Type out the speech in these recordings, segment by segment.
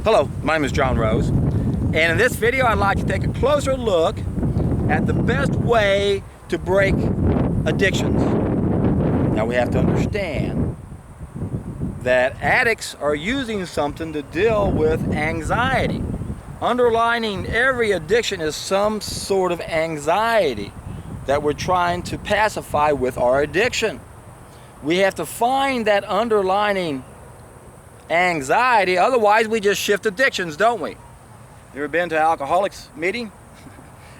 Hello, my name is John Rose, and in this video I'd like to take a closer look at the best way to break addictions. Now we have to understand that addicts are using something to deal with anxiety. Underlining every addiction is some sort of anxiety that we're trying to pacify with our addiction. We have to find that underlining anxiety, otherwise we just shift addictions, don't we? You ever been to an alcoholics meeting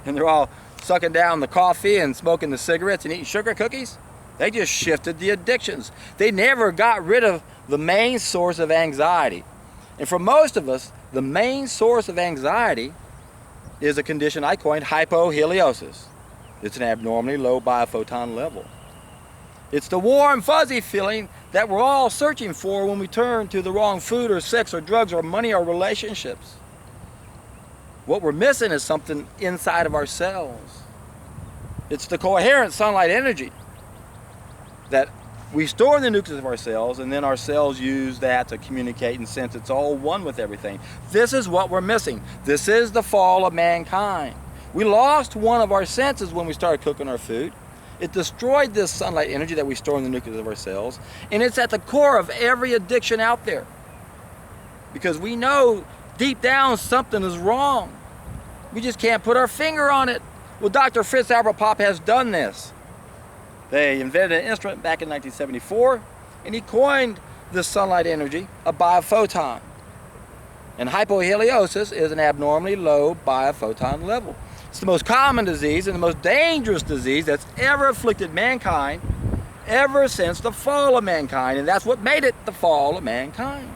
and they're all sucking down the coffee and smoking the cigarettes and eating sugar cookies? They just shifted the addictions. They never got rid of the main source of anxiety. And for most of us, the main source of anxiety is a condition I coined hypoheliosys. It's an abnormally low biophoton level. It's the warm, fuzzy feeling that we're all searching for when we turn to the wrong food or sex or drugs or money or relationships. What we're missing is something inside of ourselves. It's the coherent sunlight energy that we store in the nucleus of our cells, and then our cells use that to communicate and sense it's all one with everything. This is what we're missing. This is the fall of mankind. We lost one of our senses when we started cooking our food. It destroyed this sunlight energy that we store in the nucleus of our cells, and it's at the core of every addiction out there. Because we know deep down something is wrong. We just can't put our finger on it. Well, Dr. Fritz Albert Popp has done this. They invented an instrument back in 1974, and he coined this sunlight energy a biophoton. And hypoheliosys is an abnormally low biophoton level. It's the most common disease and the most dangerous disease that's ever afflicted mankind ever since the fall of mankind, and that's what made it the fall of mankind.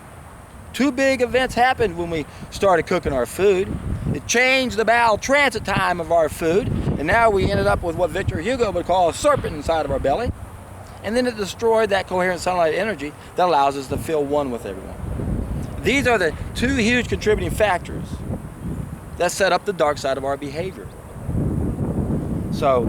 Two big events happened when we started cooking our food. It changed the bowel transit time of our food, and now we ended up with what Victor Hugo would call a serpent inside of our belly. And then it destroyed that coherent sunlight energy that allows us to feel one with everyone. These are the two huge contributing factors that set up the dark side of our behavior. So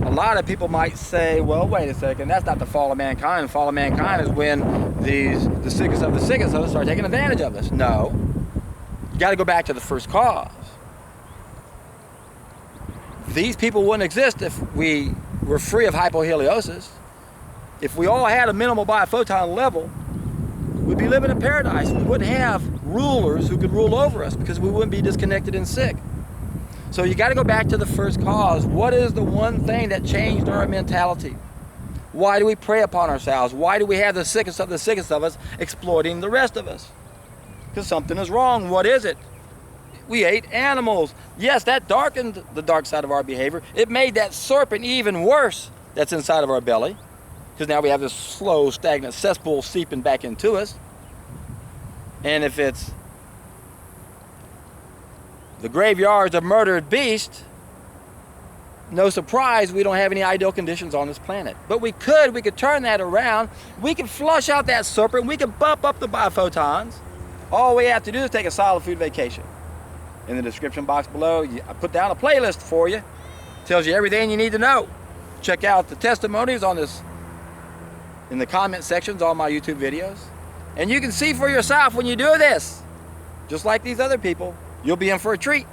a lot of people might say, well, wait a second, that's not the fall of mankind. The fall of mankind is when the sickest of us start taking advantage of us. No, you got to go back to the first cause. These people wouldn't exist if we were free of hypoheliosys. If we all had a minimal biophoton level, we'd be living in paradise. We wouldn't have rulers who could rule over us because we wouldn't be disconnected and sick. So you got to go back to the first cause. What is the one thing that changed our mentality? Why do we prey upon ourselves? Why do we have the sickest of us exploiting the rest of us? Because something is wrong. What is it? We ate animals. Yes, that darkened the dark side of our behavior. It made that serpent even worse that's inside of our belly, because now we have this slow, stagnant cesspool seeping back into us. And if it's the graveyards of murdered beasts, no surprise we don't have any ideal conditions on this planet. But we could turn that around. We could flush out that serpent. We could bump up the biophotons. All we have to do is take a solid food vacation. In the description box below, I put down a playlist for you. Tells you everything you need to know. Check out the testimonies on this in the comment sections on my YouTube videos. And you can see for yourself when you do this, just like these other people, you'll be in for a treat.